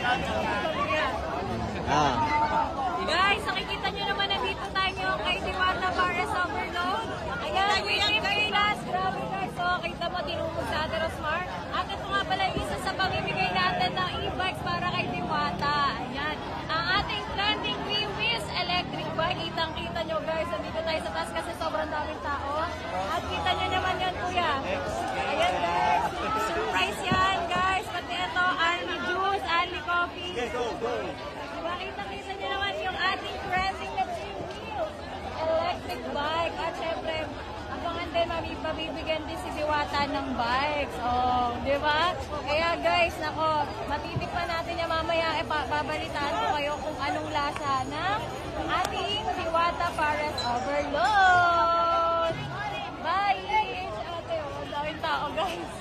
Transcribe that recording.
Ah. Guys, nakikita nyo naman nandito tayo kay Diwata Pares Overload. Ayan, bibigay last. Grabe guys. So, kita mo, tinumog sa Ate Rosmar. At ito nga pala yung isa sa pamimigay natin ng e-bikes para kay Diwata. Ayan. Ang ating trending Wheels electric bike. Kitang-kita nyo guys. Nandito tayo sa taas kasi sobrang daming tao. At kita nyo naman yan, kuya. Ayan guys. Surprise yan guys. Pati ito, Ali Juice, Ali Coffee. Diba, kita-kita nyo naman yung ating trending na Wheels electric bike. At syempre, abangan din, mabibigyan din si Diwata ng bikes. Oh, di ba? Kaya guys, nako, matitikman natin yan mamaya. Babalitaan ko kayo kung anong lasa ng ating Diwata Pares Overload. Bye! Ate, oh, daming tao guys.